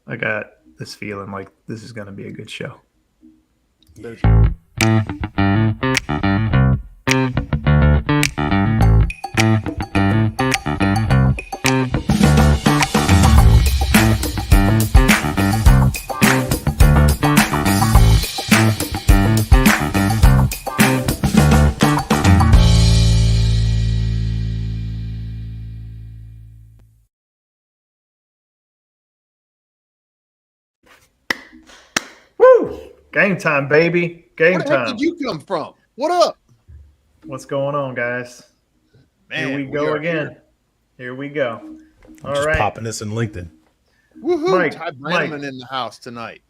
I got this feeling like this is going to be a good show. There's Woo! Game time, baby. Game Where the heck time. did you come from? What up? What's going on, guys? Man, Here we go are again. Here we go. I'm All just right. popping this in LinkedIn. Woohoo! Mike, Ty Mike. Brannaman in the house tonight.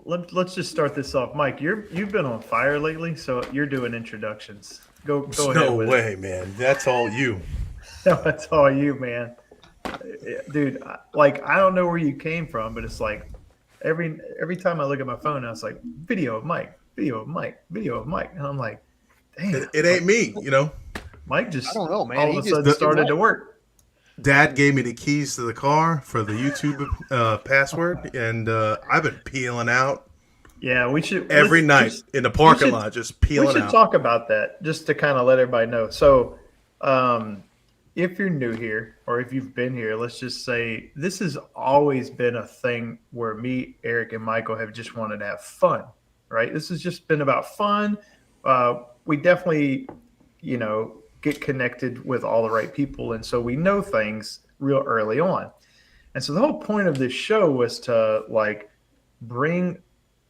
Let's just start this off. Mike, you've been on fire lately, so you're doing introductions. Go ahead. No with way, man. That's all you. It. That's all you, man. Dude, I don't know where you came from, but it's like every time I look at my phone, I was like, video of Mike, video of Mike, video of Mike. And I'm like, damn. It ain't me, you know. Mike just I don't know, man. all He of a just sudden started to work. Dad gave me the keys to the car for the YouTube password, and I've been peeling out Yeah, we should every night in the parking should- lot, just We peeling should out. talk about that just to kind of let everybody know. So, if you're new here or if you've been here, let's just say this has always been a thing where me, Eric, and Michael have just wanted to have fun, right? This has just been about fun. We definitely, get connected with all the right people. And so we know things real early on. And so the whole point of this show was to bring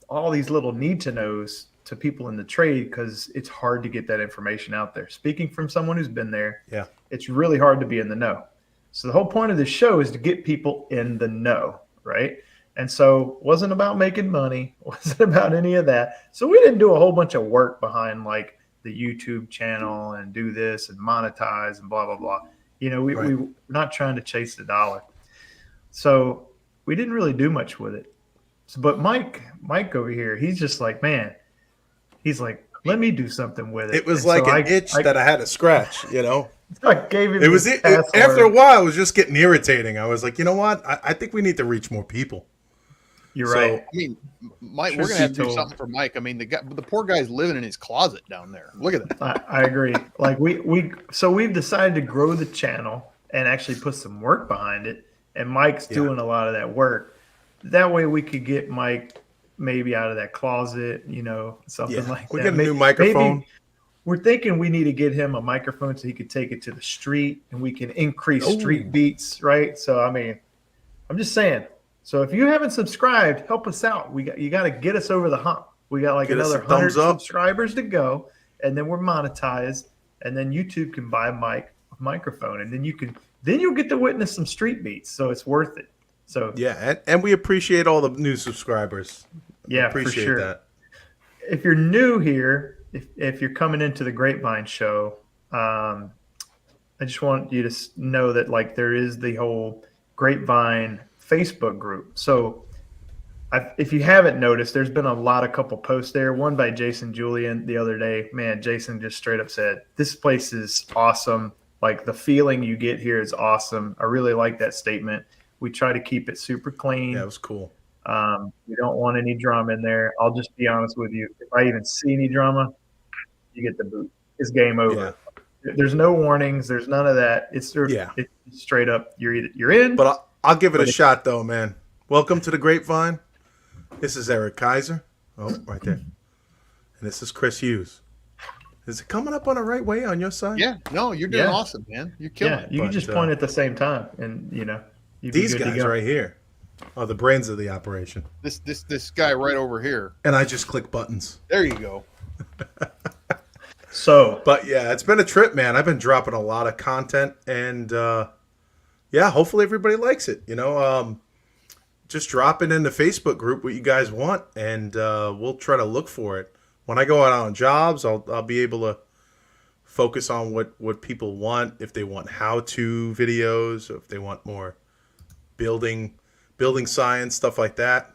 all these little need to knows to people in the trade because it's hard to get that information out there. Speaking from someone who's been there, Yeah. it's really hard to be in the know. So the whole point of this show is to get people in the know, right? And so it wasn't about making money, wasn't about any of that. So we didn't do a whole bunch of work behind like the YouTube channel and do this and monetize and blah, blah, blah. We're not trying to chase the dollar. So we didn't really do much with it. So, but Mike over here, he's just like, man, he's like, let me do something with it. It was And like so an itch that I had to scratch, you know. I gave him It was his after a password. while, it was just getting irritating. I was like, you know what? I think we need to reach more people. You're So- right. I mean, Mike, Truth we're gonna have to be do told. something for Mike. I mean, the poor guy's living in his closet down there. Look at that. I agree. Like we've decided to grow the channel and actually put some work behind it. And Mike's doing a lot of that work. That way we could get Mike maybe out of that closet, something Yeah. like We that. get a new microphone. Maybe we're thinking we need to get him a microphone so he could take it to the street and we can increase street beats, right? So I mean, I'm just saying. So if you haven't subscribed, help us out. You got to get us over the hump. We got like Get us another a thumbs 100 up. subscribers to go, and then we're monetized, and then YouTube can buy Mike a microphone, and then you'll get to witness some street beats. So it's worth it. So Yeah, and we appreciate all the new subscribers. yeah, Appreciate for sure. that. If you're new here, if you're coming into the Grapevine show, I just want you to know that like there is the whole Grapevine Facebook group. So if you haven't noticed, there's been a couple posts there. One by Jason Julian the other day. Man, Jason just straight up said, "This place is awesome. Like the feeling you get here is awesome." I really like that statement. We try to keep it super clean. Yeah, it was cool. We don't want any drama in there. I'll just be honest with you. If I even see any drama, you get the boot. It's game over. There's no warnings. There's none of that. It's straight up. You're in. But I'll give it a shot, though, man. Welcome to the Grapevine. This is Eric Kaiser. Oh, right there. And this is Chris Hughes. Is it coming up on the right way on your side? Yeah, no, you're doing awesome, man. You're killing it. You can But, just point at the same time, and you'd be These good to guys go. right here are the brains of the operation. This guy right over here. And I just click buttons. There you go. So, But yeah, it's been a trip, man. I've been dropping a lot of content, and yeah, hopefully everybody likes it. Just drop it in the Facebook group what you guys want, and we'll try to look for it. When I go out on jobs, I'll be able to focus on what people want. If they want how-to videos, or if they want more building science, stuff like that.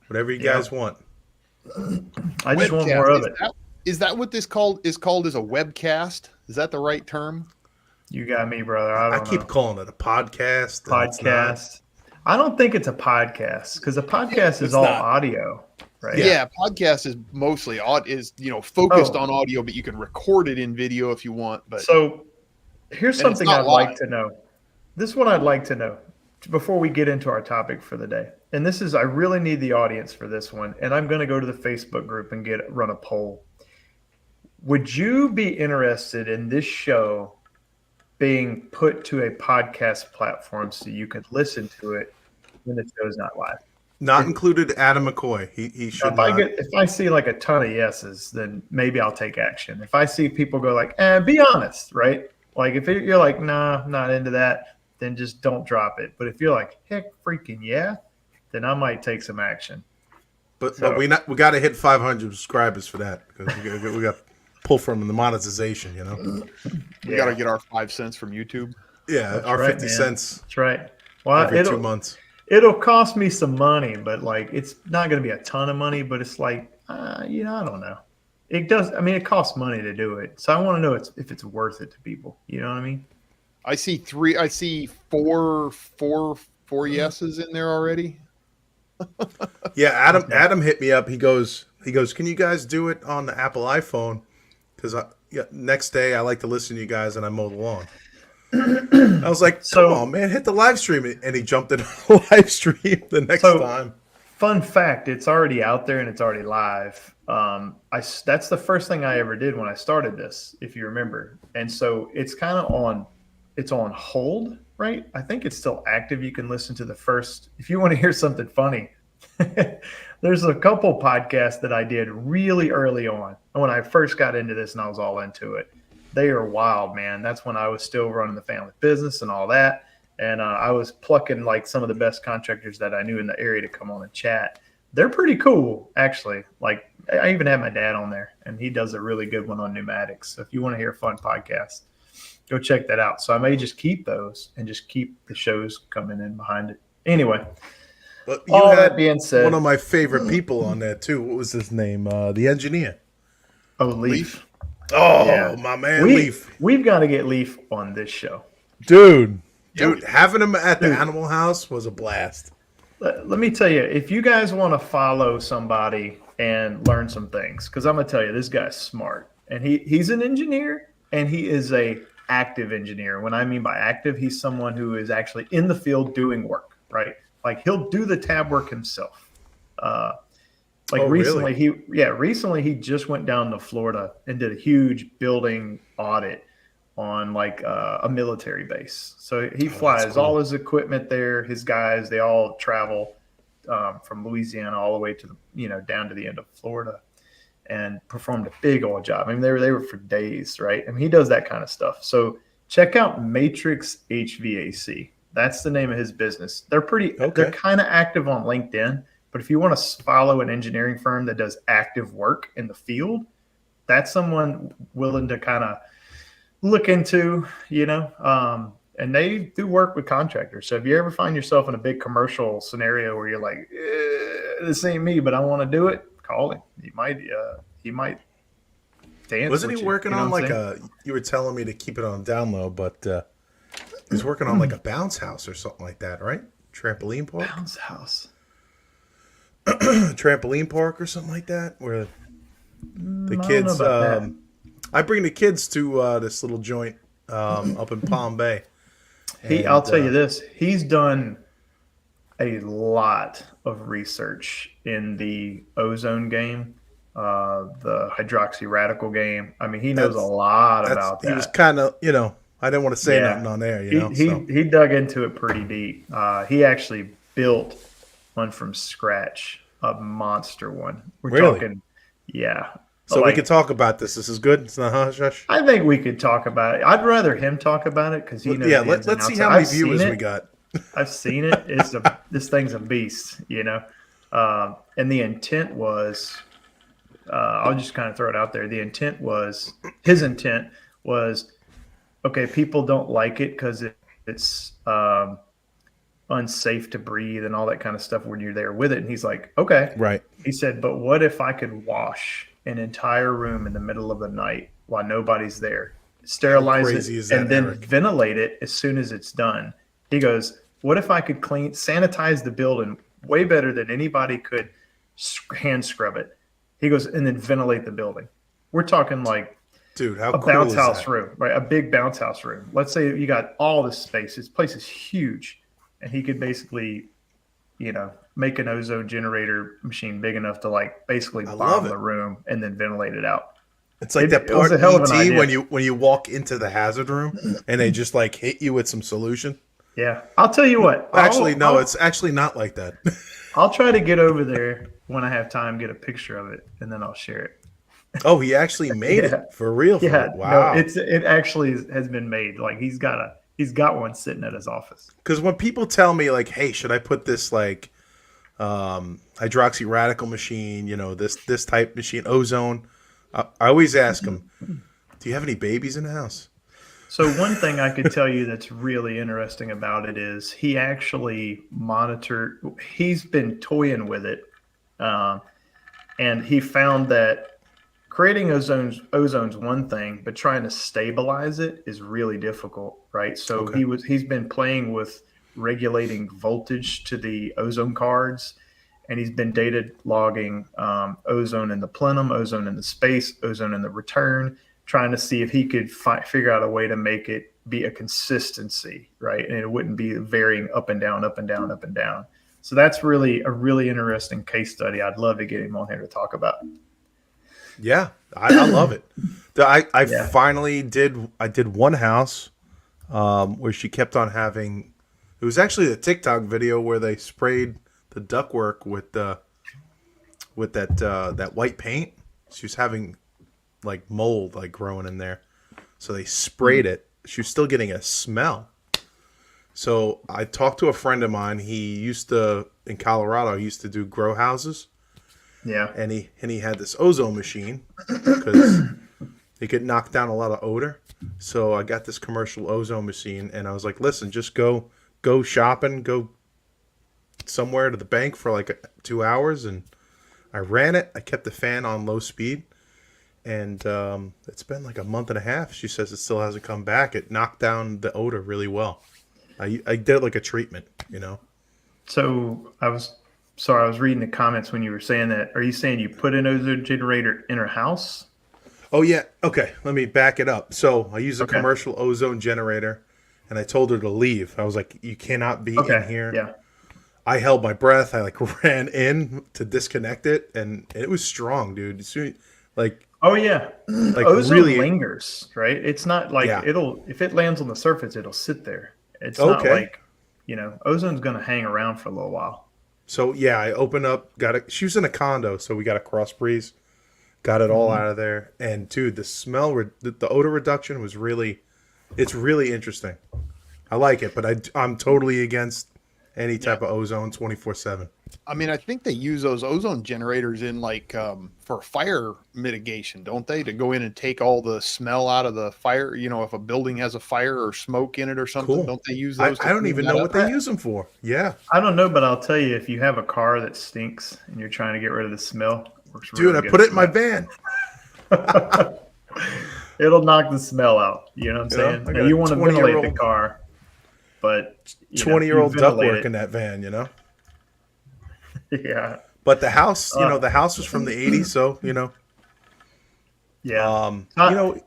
Whatever you guys want. I just want Webcast. more of it. Is that what this is called as a webcast? Is that the right term? You got me, brother. I I don't keep know. calling it a podcast. and it's not. Podcast. I don't think it's a podcast because a podcast is It's all not. audio, right? Yeah, podcast is mostly focused Oh. on audio, but you can record it in video if you want. But So here's And it's something not I'd like live. to know. This is what I'd like to know before we get into our topic for the day. And this is, I really need the audience for this one. And I'm going to go to the Facebook group and run a poll. Would you be interested in this show being put to a podcast platform so you could listen to it when the show's not live? Not included Adam McCoy. He should If not. if I see like a ton of yeses, then maybe I'll take action. If I see people go like, be honest, right? Like if you're like, nah, not into that, then just don't drop it. But if you're like, heck, freaking yeah, then I might take some action. But So- we got to hit 500 subscribers for that because we got to pull from the monetization. You know. we got to get our 5 cents from YouTube. Yeah, That's our right, 50 man. cents That's right. Well, every 2 months. it'll cost me some money, but like it's not going to be a ton of money. But it's like, I don't know. It does. I mean, it costs money to do it, so I want to know if it's worth it to people. You know what I mean? I see four yeses in there already. Yeah, Adam hit me up. He goes, can you guys do it on the Apple iPhone? Because next day I like to listen to you guys and I mow the lawn. I was like, come on, man, hit the live stream. And he jumped in the live stream the next time. Fun fact, it's already out there and it's already live. That's the first thing I ever did when I started this, if you remember. And so it's kind of on hold, right? I think it's still active. You can listen to the first, if you want to hear something funny. There's a couple podcasts that I did really early on when I first got into this and I was all into it. They are wild, man. That's when I was still running the family business and all that. And I was plucking like some of the best contractors that I knew in the area to come on and chat. They're pretty cool, actually. Like I even had my dad on there and he does a really good one on pneumatics. So if you want to hear a fun podcast, go check that out. So I may just keep those and just keep the shows coming in behind it. Anyway, But you all had that being said, one of my favorite people on there too. What was his name? The engineer. Leaf. Oh, Yeah. my man, Leaf. We've got to get Leaf on this show. Dude, having him at the Animal House was a blast. Let me tell you, if you guys want to follow somebody and learn some things, because I'm going to tell you, this guy's smart. And he's an engineer, and he is a active engineer. When I mean by active, he's someone who is actually in the field doing work, right? Like he'll do the tab work himself. Recently, he just went down to Florida and did a huge building audit on like a military base. So he flies all his equipment there. His guys, they all travel from Louisiana all the way to down to the end of Florida, and performed a big old job. I mean, they were for days, right? I mean, he does that kind of stuff. So check out Matrix HVAC. That's the name of his business. They're they're kind of active on LinkedIn. But if you want to follow an engineering firm that does active work in the field, that's someone willing to kind of look into, and they do work with contractors. So if you ever find yourself in a big commercial scenario where you're like, this ain't me, but I want to do it, call him. He might dance. Wasn't he working on you were telling me to keep it on down low, but he's working on like a bounce house or something like that, right? Trampoline park? Bounce house. Trampoline park or something like that, where the kids I bring the kids to this little joint up in Palm Bay. I'll tell you this, he's done a lot of research in the ozone game, the hydroxy radical game. I mean, he knows a lot about that. He was kind of, I didn't want to say nothing on there, He dug into it pretty deep. He actually built one from scratch, a monster one. We're talking, yeah. So we could talk about this. This is good. It's not hush. I think we could talk about it. I'd rather him talk about it because he knows. Yeah, let's see how many viewers we got. I've seen it. This thing's a beast, and the intent was, I'll just kind of throw it out there. His intent was, okay, people don't like it because it's unsafe to breathe and all that kind of stuff when you're there with it. And he's like, okay. Right. He said, but what if I could wash an entire room in the middle of the night while nobody's there, sterilize it, and then ventilate it as soon as it's done? He goes, What if I could sanitize the building way better than anybody could hand scrub it? He goes, and then ventilate the building. We're talking like Dude, how a cool bounce is house that? room, right? A big bounce house room. Let's say you got all this space. This place is huge, and he could basically, make an ozone generator machine big enough to like basically love bomb it. the room and then ventilate it out. It's like that It was part a hell of an ET idea. when you walk into the hazard room and they just like hit you with some solution. Yeah, I'll tell you what. Actually, no, I'll, it's actually not like that. I'll try to get over there when I have time, get a picture of it, and then I'll share it. Oh, he actually made Yeah. it for real. Yeah, Wow. no, it actually has been made. Like he's got one sitting at his office. Because when people tell me like, "Hey, should I put this like hydroxy radical machine? This type machine, ozone?" I always ask them, "Do you have any babies in the house?" So one thing I could tell you that's really interesting about it is he actually monitored. He's been toying with it, and he found that creating ozone's one thing, but trying to stabilize it is really difficult, right? So Okay. he's been playing with regulating voltage to the ozone cards, and he's been data logging ozone in the plenum, ozone in the space, ozone in the return, trying to see if he could figure out a way to make it be a consistency, right? And it wouldn't be varying up and down, up and down, up and down. So that's really a really interesting case study. I'd love to get him on here to talk about. Yeah, I love it. I Yeah. finally did. I did one house where she kept on having. It was actually a TikTok video where they sprayed the ductwork with that white paint. She was having like mold like growing in there, so they sprayed it. She was still getting a smell. So I talked to a friend of mine. He used to in Colorado. He used to do grow houses. Yeah. And he had this ozone machine because it could knock down a lot of odor. So I got this commercial ozone machine, and I was like, "Listen, just go shopping, go somewhere to the bank for like 2 hours." And I ran it. I kept the fan on low speed, and it's been like a month and a half. She says it still hasn't come back. It knocked down the odor really well. I did it like a treatment, So I was reading the comments when you were saying that. Are you saying you put an ozone generator in her house? Oh, yeah. Okay. Let me back it up. So I use a Okay. commercial ozone generator, and I told her to leave. I was like, "You cannot be in here." Yeah. I held my breath. I like ran in to disconnect it, and it was strong, dude. Like Oh yeah. Ozone really. lingers, right? It's not like Yeah. if it lands on the surface, it'll sit there. It's not Okay. like, ozone's going to hang around for a little while. So yeah, I opened up. She was in a condo, so we got a cross breeze. Got it all out of there, and dude, the smell, the odor reduction was really. It's really interesting. I like it, but I'm totally against any type of ozone 24/7. I mean, I think they use those ozone generators in like for fire mitigation, don't they? To go in and take all the smell out of the fire. If a building has a fire or smoke in it or something, Cool. don't they use I those? to don't clean even that know up? what they use them for. Yeah. I don't know, but I'll tell you, if you have a car that stinks and you're trying to get rid of the smell, works Dude, really I good put it in for my van. that. It'll knock the smell out. You know what I'm saying? I Now, got you a want to ventilate the 20-year-old car, but 20-year-old you ventilate ductwork it. in that van, Yeah. But the house, Uh. the house was from the 80s, so, Yeah.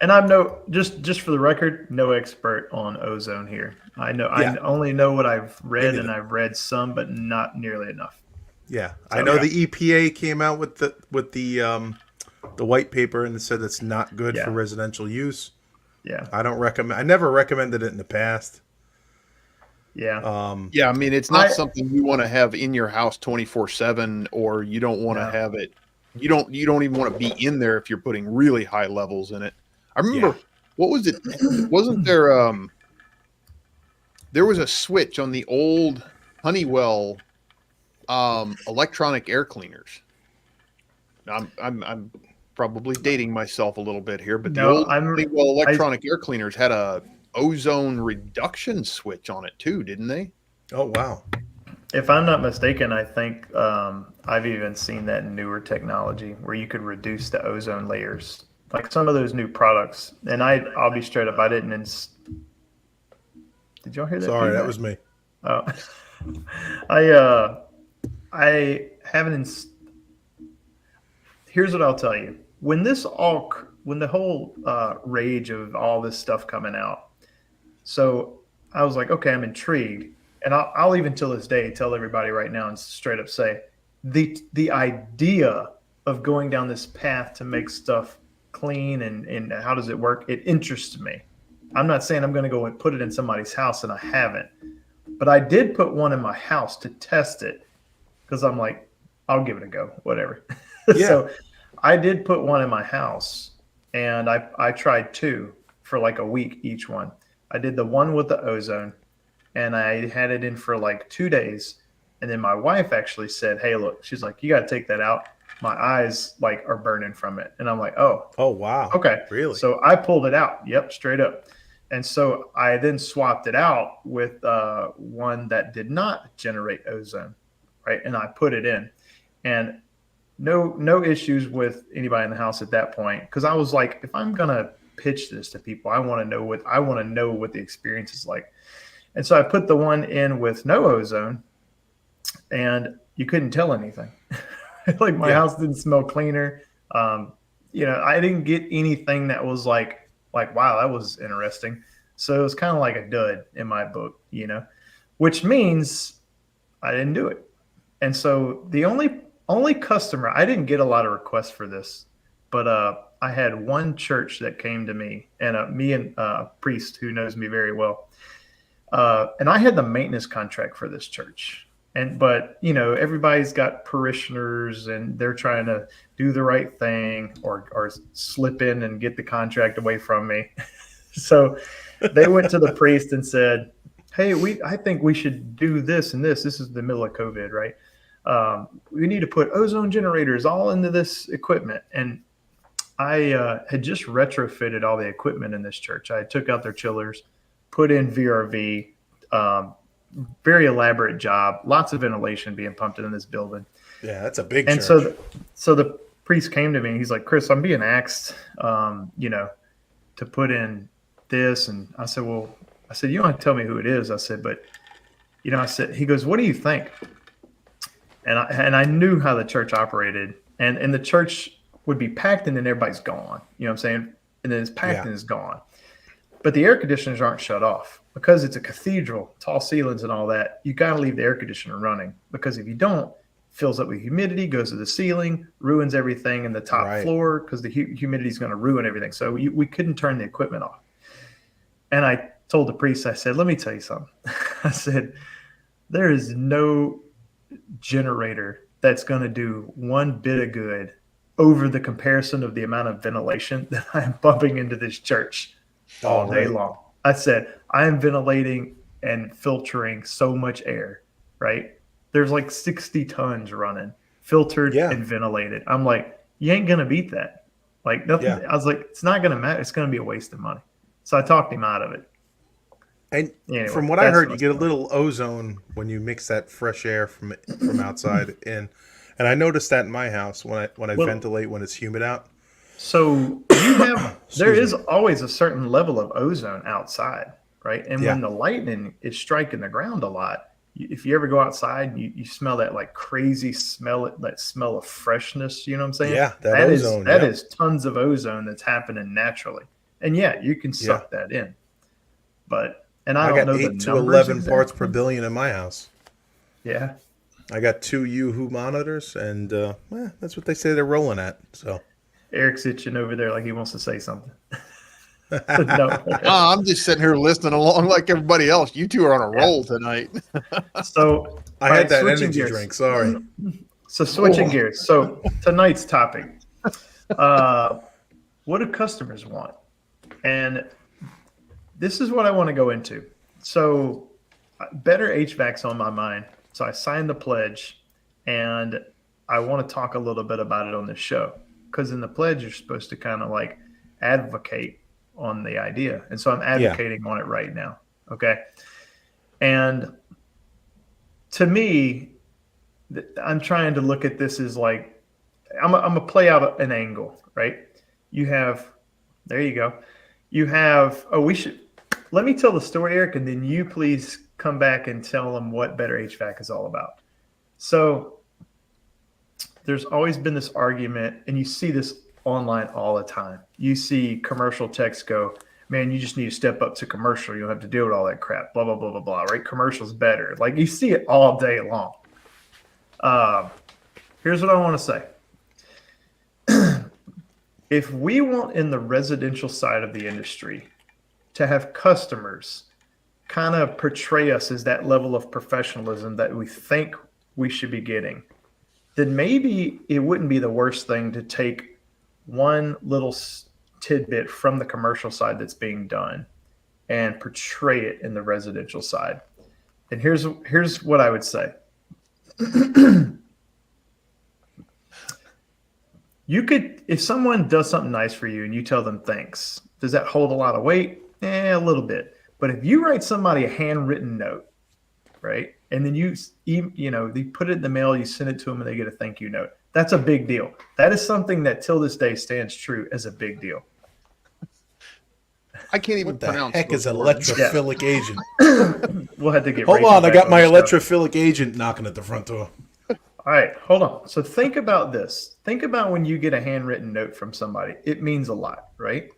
And I'm just for the record, no expert on ozone here. I know Yeah. I only know what I've read, neither. and I've read some, but not nearly enough. yeah. So, I know yeah. the EPA came out with the white paper and said it's not good Yeah. for residential use. Yeah. I never recommended it in the past. Yeah. Yeah, I mean, it's not I- something you want to have in your house 24/7, or you don't want to No. have it. You don't even want to be in there if you're putting really high levels in it. I remember what was it? Wasn't there there was a switch on the old Honeywell electronic air cleaners. Now, I'm probably dating myself a little bit here, but the No, old Honeywell electronic air cleaners had a ozone reduction switch on it too, didn't they? Oh, wow. If I'm not mistaken, I think I've even seen that in newer technology where you could reduce the ozone layers, like some of those new products. And I'll be straight up, I didn't. Did y'all hear that? Sorry, that feedback? was me. Uh, I haven't. Here's what I'll tell you. When the whole rage of all this stuff coming out, so I was like, okay, I'm intrigued, and I'll even till this day tell everybody right now and straight up say, the idea of going down this path to make stuff clean and how does it work? It interests me. I'm not saying I'm going to go and put it in somebody's house, and I haven't, but I did put one in my house to test it because I'm like, I'll give it a go, whatever. Yeah. So I did put one in my house, and I tried two for like a week each one. I did the one with the ozone, and I had it in for like 2 days. And then my wife actually said, "Hey, look," she's like, "You got to take that out. My eyes like are burning from it." And I'm like, "Oh, Oh, wow. okay." Really? So I pulled it out. Yep, straight up. And so I then swapped it out with one that did not generate ozone, right? And I put it in, and no issues with anybody in the house at that point, because I was like, if I'm gonna pitch this to people, I want to know what the experience is like. And so I put the one in with no ozone, and you couldn't tell anything. Like my house didn't smell cleaner. I didn't get anything that was like wow, that was interesting. So it was kind of like a dud in my book, which means I didn't do it. And so the only customer, I didn't get a lot of requests for this, but I had one church that came to me, and me and a priest who knows me very well, and I had the maintenance contract for this church. But everybody's got parishioners, and they're trying to do the right thing or slip in and get the contract away from me. So they went to the priest and said, "Hey, I think we should do this and this. This is the middle of COVID, right? We need to put ozone generators all into this equipment." And I had just retrofitted all the equipment in this church. I took out their chillers, put in VRV, very elaborate job, lots of ventilation being pumped in this building. Yeah, that's a big And church. so the priest came to me and he's like, "Chris, I'm being asked, to put in this." And I said, "You don't have to tell me who it is." I said, "But, he goes, 'What do you think?'" And I knew how the church operated, and the church would be packed and then everybody's gone. You know what I'm saying? And then it's packed and it's gone. But the air conditioners aren't shut off because it's a cathedral, tall ceilings and all that. You got to leave the air conditioner running, because if you don't, it fills up with humidity, goes to the ceiling, ruins everything in the top floor, because the humidity is going to ruin everything. So we couldn't turn the equipment off. And I told the priest, I said, "Let me tell you something." I said, "There is no generator that's going to do one bit of good over the comparison of the amount of ventilation that I'm bumping into this church all day long." I said, "I am ventilating and filtering so much air, right? There's like 60 tons running, filtered and ventilated." I'm like, "You ain't going to beat that." Like nothing. I was like, "It's not going to matter. It's going to be a waste of money." So I talked him out of it. And anyway, from what I heard, you get a little ozone when you mix that fresh air from outside in. And I noticed that in my house when I ventilate when it's humid out. So there is always a certain level of ozone outside, right? And when the lightning is striking the ground a lot, if you ever go outside, you smell that like crazy smell, that smell of freshness. You know what I'm saying? Yeah, that ozone. That is tons of ozone that's happening naturally. And you can suck that in. And I don't know the numbers. I got 8 to 11 parts per billion in my house. Yeah. I got 2 Yoo-hoo monitors, and that's what they say they're rolling at. So Eric's itching over there like he wants to say something. No, I'm just sitting here listening along like everybody else. You two are on a roll tonight. So I had that energy drink. Sorry. So switching gears. So tonight's topic: what do customers want? And this is what I want to go into. So better HVAC's on my mind. So I signed the pledge, and I want to talk a little bit about it on this show, because in the pledge you're supposed to kind of like advocate on the idea. And so I'm advocating on it right now. Okay. And to me, I'm trying to look at this as like, I'm going to play out an angle, right? There you go. Let me tell the story, Eric, and then you please come back and tell them what Better HVAC is all about. So there's always been this argument, and you see this online all the time. You see commercial techs go, man, you just need to step up to commercial. You don't have to deal with all that crap, blah, blah, blah, blah, blah, right? Commercial's better. Like, you see it all day long. Here's what I want to say. If we want in the residential side of the industry to have customers kind of portray us as that level of professionalism that we think we should be getting, then maybe it wouldn't be the worst thing to take one little tidbit from the commercial side that's being done and portray it in the residential side. And here's what I would say. You could, if someone does something nice for you and you tell them thanks, does that hold a lot of weight? A little bit. But if you write somebody a handwritten note, right, and then you put it in the mail, you send it to them, and they get a thank you note, that's a big deal. That is something that till this day stands true as a big deal. I can't even What the pronounce heck is those words. electrophilic agent? We'll have to get Hold Rachel on, I back got my the show. electrophilic agent knocking at the front door. All right, hold on. So think about this. Think about when you get a handwritten note from somebody. It means a lot, right?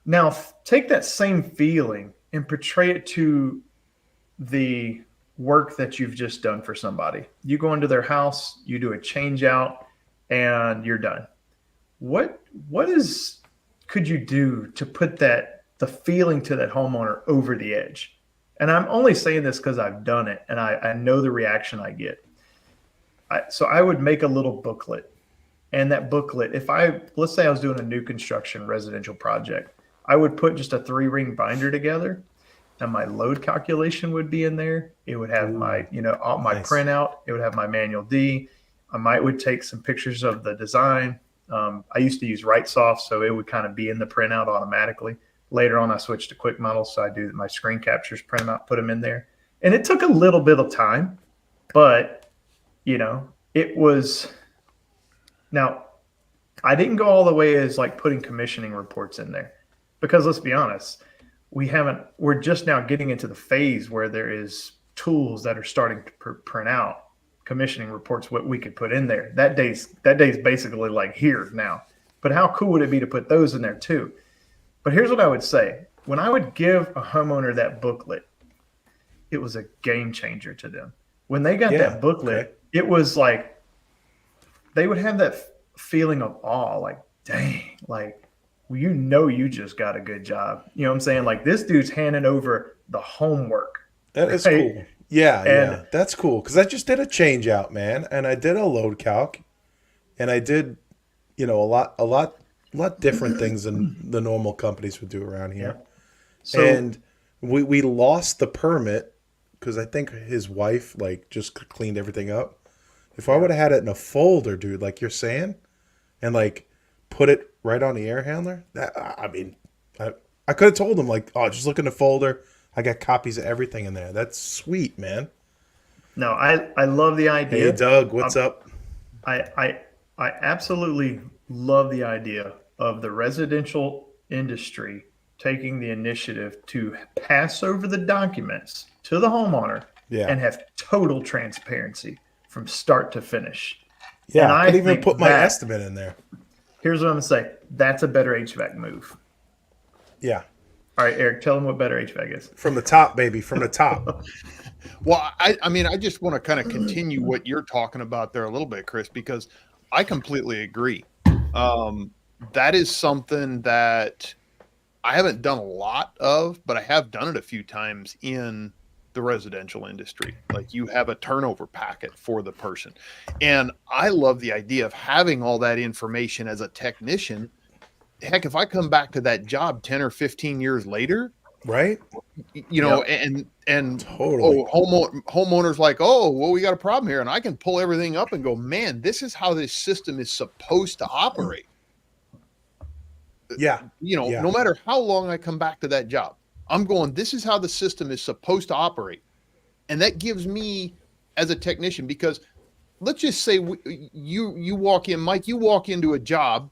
Now, take that same feeling and portray it to the work that you've just done for somebody. You go into their house, you do a change out, and you're done. What could you do to put the feeling to that homeowner over the edge? And I'm only saying this because I've done it and I know the reaction I get. So I would make a little booklet, and that booklet, let's say I was doing a new construction residential project, I would put just a 3-ring binder together, and my load calculation would be in there. It would have my Nice. printout. It would would have my manual D. Would take some pictures of the design. I used to use WriteSoft, so it would kind of be in the printout automatically. Later on, I switched to Quick Models, so I do my screen captures, print them out, put them in there. And it took a little bit of time, but it was. Now, I didn't go all the way as like putting commissioning reports in there, because let's be honest, we're just now getting into the phase where there is tools that are starting to print out commissioning reports, what we could put in there. That day's basically like here now. But how cool would it be to put those in there too? But here's what I would say. When I would give a homeowner that booklet, it was a game changer to them. When they got that booklet, It was like they would have that feeling of awe, like, dang, like, you just got a good job. You know what I'm saying? Like, this dude's handing over the homework. That is cool. Yeah, that's cool. Because I just did a change out, man, and I did a load calc, and I did, a lot different things than the normal companies would do around here. Yeah. So, and we lost the permit because I think his wife just cleaned everything up. If I would have had it in a folder, dude, like you're saying, and put it right on the air handler, I could have told him just look in the folder. I got copies of everything in there. That's sweet, man. no, I love the idea. Hey, Doug, what's up? I absolutely love the idea of the residential industry taking the initiative to pass over the documents to the homeowner and have total transparency from start to finish. Yeah, and I could even think put my estimate in there. Here's what I'm going to say. That's a better HVAC move. Yeah. All right, Eric, tell them what better HVAC is. From the top, baby, from the top. Well, I just want to kind of continue what you're talking about there a little bit, Chris, because I completely agree. That is something that I haven't done a lot of, but I have done it a few times in the residential industry. Like, you have a turnover packet for the person. And I love the idea of having all that information as a technician. Heck, if I come back to that job 10 or 15 years later, right? And totally. Homeowners like, well, we got a problem here. And I can pull everything up and go, man, this is how this system is supposed to operate. Yeah. No matter how long I come back to that job, I'm going, this is how the system is supposed to operate. And that gives me, as a technician, because let's just say you walk in, Mike, you walk into a job.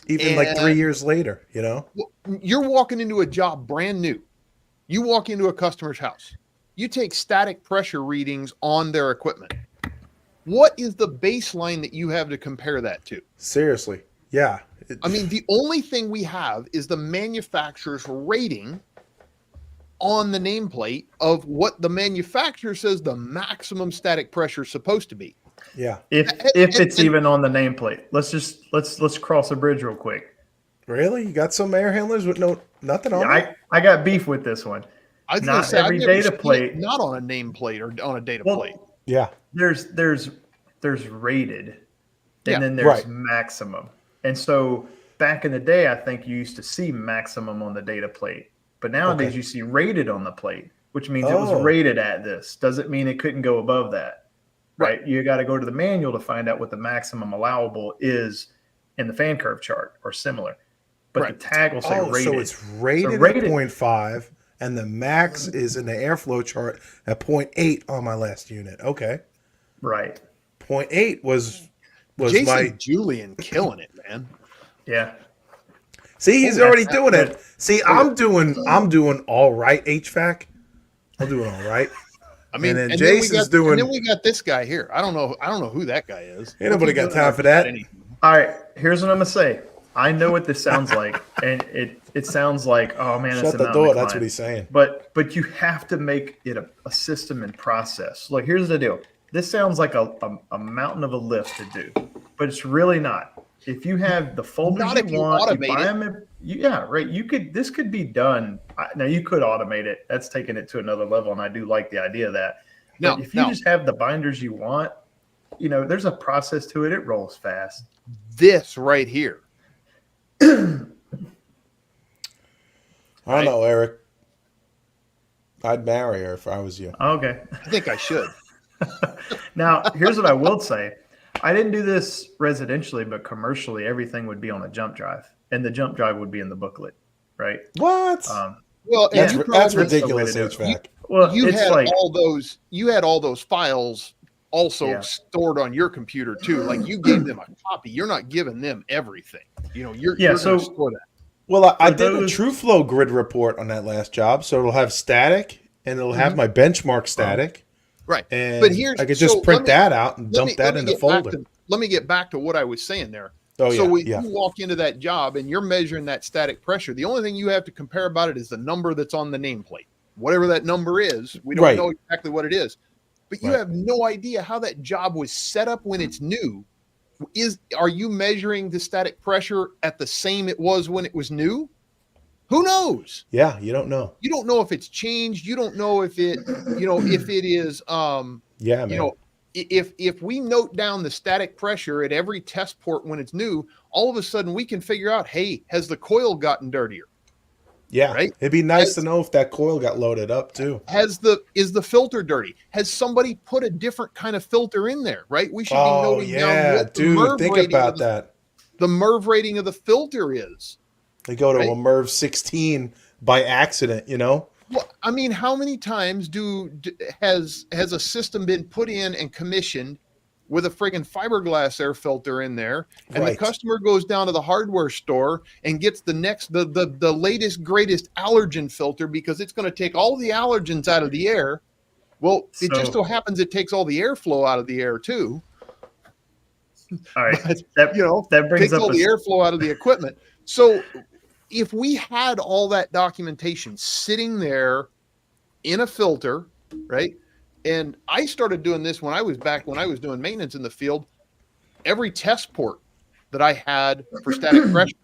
Even 3 years later, You're walking into a job brand new. You walk into a customer's house. you take static pressure readings on their equipment. What is the baseline that you have to compare that to? Seriously. Yeah. I mean, the only thing we have is the manufacturer's rating on the nameplate of what the manufacturer says the maximum static pressure is supposed to be. Yeah. If it's even on the nameplate. Let's cross a bridge real quick. Really? You got some air handlers with nothing on Yeah, it? I got beef with this one. I was Not gonna say, every I've never data seen it plate- not on a nameplate or on a data Well, plate. Yeah. There's rated, and Yeah, then there's right. maximum. And so back in the day, I think you used to see maximum on the data plate, but nowadays Okay. you see rated on the plate, which means it was Oh. rated at this. Doesn't mean it couldn't go above that, right? You got to go to the manual to find out what the maximum allowable is in the fan curve chart or similar. But Right. the tag will say Oh, rated. so it's rated rated- at 0.5, and the max is in the airflow chart at 0.8 on my last unit. Okay. Right. 0.8 was Jason my... Julian killing it, man. Yeah. See, he's Oh, already that's- doing it. See, I'm doing all right HVAC. I'm doing all right. I mean, And then Jason's doing- And then we got this guy here. I don't know who that guy is. Ain't nobody What's he got doing time out for there? that. All right. Here's what I'm gonna say. I know what this sounds like, and it sounds like, oh man, Shut that's the a door. mountain That's climb. what he's saying. But you have to make it a system and process. Look, here's the deal. This sounds like a mountain of a lift to do, but it's really not. If you have the folders Not if you want, automate buy it. them. Yeah, right. This could be done. Now you could automate it. That's taking it to another level, and I do like the idea of that. No, But if you just have the binders you want, there's a process to it. It rolls fast. This right here. I don't know, Eric. I'd marry her if I was you. Okay. I think I should. Now, here's what I will say. I didn't do this residentially, but commercially, everything would be on a jump drive, and the jump drive would be in the booklet, right? What? Well, and that's you that's probably- ridiculous that's the way to HVAC. Well, You it's had like all those. You had all those files also Yeah. stored on your computer too. Like you gave them a copy. You're not giving them everything. You're Yeah, going so- to store that. Well, I For did a those- TrueFlow grid report on that last job, so it'll have static and it'll have my benchmark static. Right. And But here's I could just so print let me- that out and let dump me- that let in me the get back folder. to- let me get back to what I was saying there. Oh, So yeah, when yeah. you walk into that job and you're measuring that static pressure, the only thing you have to compare about it is the number that's on the nameplate. Whatever that number is, we don't Right. know exactly what it is. But you Right. have no idea how that job was set up when it's new. Are you measuring the static pressure at the same it was when it was new? Who knows? Yeah, you don't know. You don't know if it's changed. You don't know if it, if it is, Yeah, man. if we note down the static pressure at every test port when it's new, all of a sudden we can figure out, hey, has the coil gotten dirtier? yeah, right? it'd be nice to know if that coil got loaded up too. Is the filter dirty? Has somebody put a different kind of filter in there? Right? We should be Oh noting down yeah, what the dude, MERV think rating about of that. the MERV rating of the filter is. They go to right? a MERV 16 by accident, Well, I mean, how many times has a system been put in and commissioned with a friggin' fiberglass air filter in there, and the Right. customer goes down to the hardware store and gets the latest greatest allergen filter because it's going to take all the allergens out of the air. Well, it just so happens it takes all the airflow out of the air too. all right. But, that brings takes up all the airflow out of the equipment. So if we had all that documentation sitting there in a filter, right? And I started doing this when I was doing maintenance in the field. Every test port that I had for static pressure,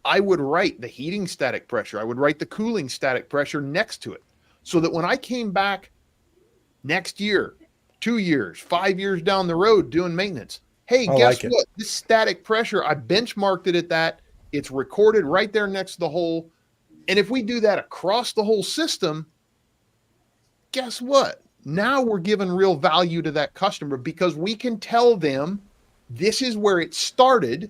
I would write the heating static pressure. I would write the cooling static pressure next to it. So that when I came back next year, 2 years, 5 years down the road doing maintenance, hey, guess what? This static pressure, I benchmarked it at that. It's recorded right there next to the hole. And if we do that across the whole system, guess what? Now we're giving real value to that customer because we can tell them this is where it started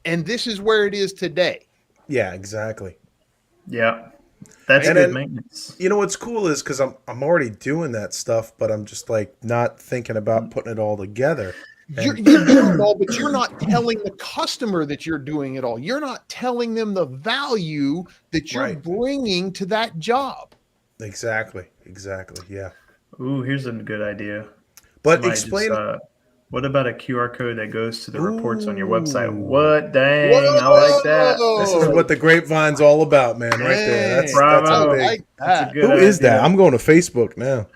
and this is where it is today. Yeah, exactly. Yeah. That's And good then, maintenance. You know what's cool is because I'm already doing that stuff, but I'm just like not thinking about putting it all together. You're doing it all, but you're not telling the customer that you're doing it all. You're not telling them the value that you're Right. bringing to that job. Exactly. Yeah. Ooh, here's a good idea. But Somebody explain. what about a QR code that goes to the reports on your website? Ooh. What? Dang, I like that. This is what the grapevine's all about, man. Right there. Dang, That's a I Bravo. big. like That's a that. good Who is that? idea. I'm going to Facebook now.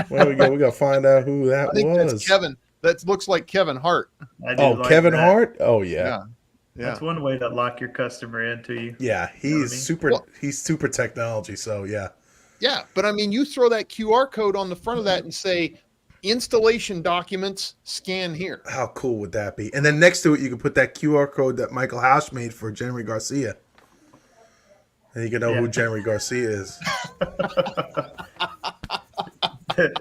Where we go? We got to find out who that I think was. that's Kevin. That looks like Kevin Hart. I do Oh, like Kevin that. Hart. Oh yeah. Yeah. Yeah. That's one way to lock your customer into you. Yeah, You know what I mean? super. Well- He's super technology. So yeah. Yeah, but I mean, you throw that QR code on the front of that and say, installation documents, scan here. How cool would that be? And then next to it, you can put that QR code that Michael House made for Jeremy Garcia, and you can know who Yeah. Jeremy Garcia is. That's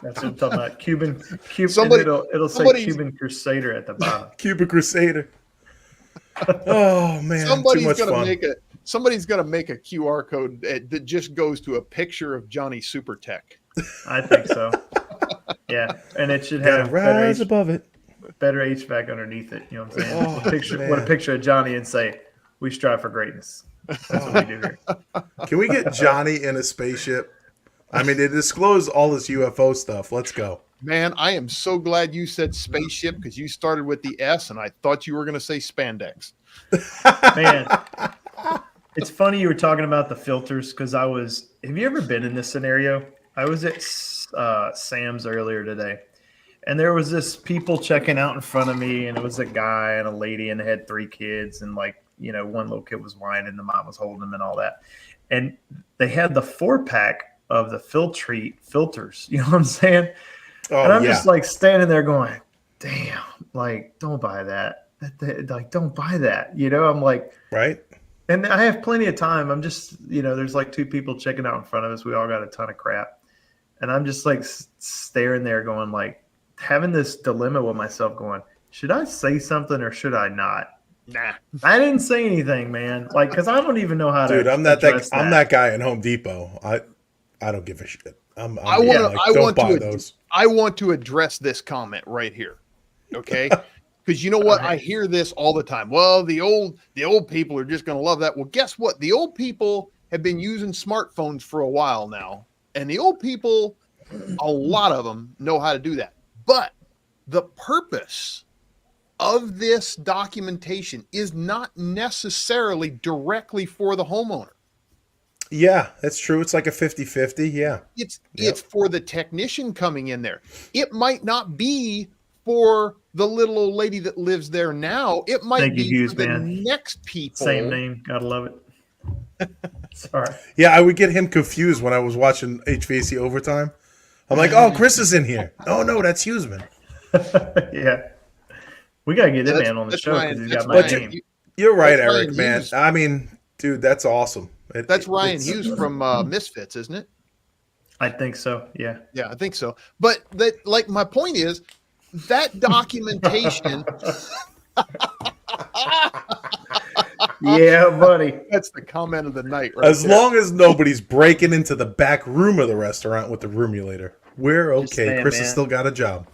what I'm talking about. Cuban. Somebody- It'll say somebody's- Cuban Crusader at the bottom. Cuban Crusader. Oh man, too much fun. Somebody's gonna make a QR code that just goes to a picture of Johnny Supertech. I think so. Yeah, and it should Gotta have rise above it. better HVAC underneath it. You know what I'm saying? Oh, Put a man. picture of Johnny and say, "We strive for greatness." That's what we do here. Can we get Johnny in a spaceship? I mean, they disclose all this UFO stuff. Let's go. Man, I am so glad you said spaceship because you started with the S, and I thought you were gonna say spandex. Man, it's funny you were talking about the filters because have you ever been in this scenario? I was at Sam's earlier today, and there was this people checking out in front of me, and it was a guy and a lady, and they had 3 kids, and one little kid was whining, the mom was holding him and all that. And they had the 4-pack of the Filtrete filters. You know what I'm saying? Oh And I'm yeah. just like standing there going, damn, like, don't buy that. Like, don't buy that. I'm like, Right. and I have plenty of time. I'm just, there's like 2 people checking out in front of us. We all got a ton of crap. And I'm just like staring there going, like, having this dilemma with myself going, should I say something or should I not? Nah. I didn't say anything, man. Like, because I don't even know how to. Dude, I'm not address I'm that guy in Home Depot. I don't give a shit. I want buy to those. I want to address this comment right here. Okay? Because you know what? I hear this all the time. Well, the old people are just going to love that. Well, guess what? The old people have been using smartphones for a while now. And the old people, a lot of them know how to do that. But the purpose of this documentation is not necessarily directly for the homeowner. Yeah, that's true. It's like a 50-50. Yeah. It's for the technician coming in there. It might not be for the little old lady that lives there now. It might Thank you, be Hughes, for the man. next people. Same name. Gotta love it. Sorry. Yeah, I would get him confused when I was watching HVAC overtime. I'm like, oh, Chris is in here. Oh no, that's Huseman. Yeah. We got to get that That's- man on the that's show Ryan- because he's that's got my Ryan. name. You're right, That's Eric, Ryan man. Hughes. I mean, dude, that's awesome. That's Ryan it's- Hughes from Misfits, isn't it? I think so. Yeah. Yeah, I think so. But that, like, my point is that documentation. Yeah, buddy. That's the comment of the night. Right As there. long as nobody's breaking into the back room of the restaurant with the roomulator, we're Just okay. saying, Chris man. has still got a job.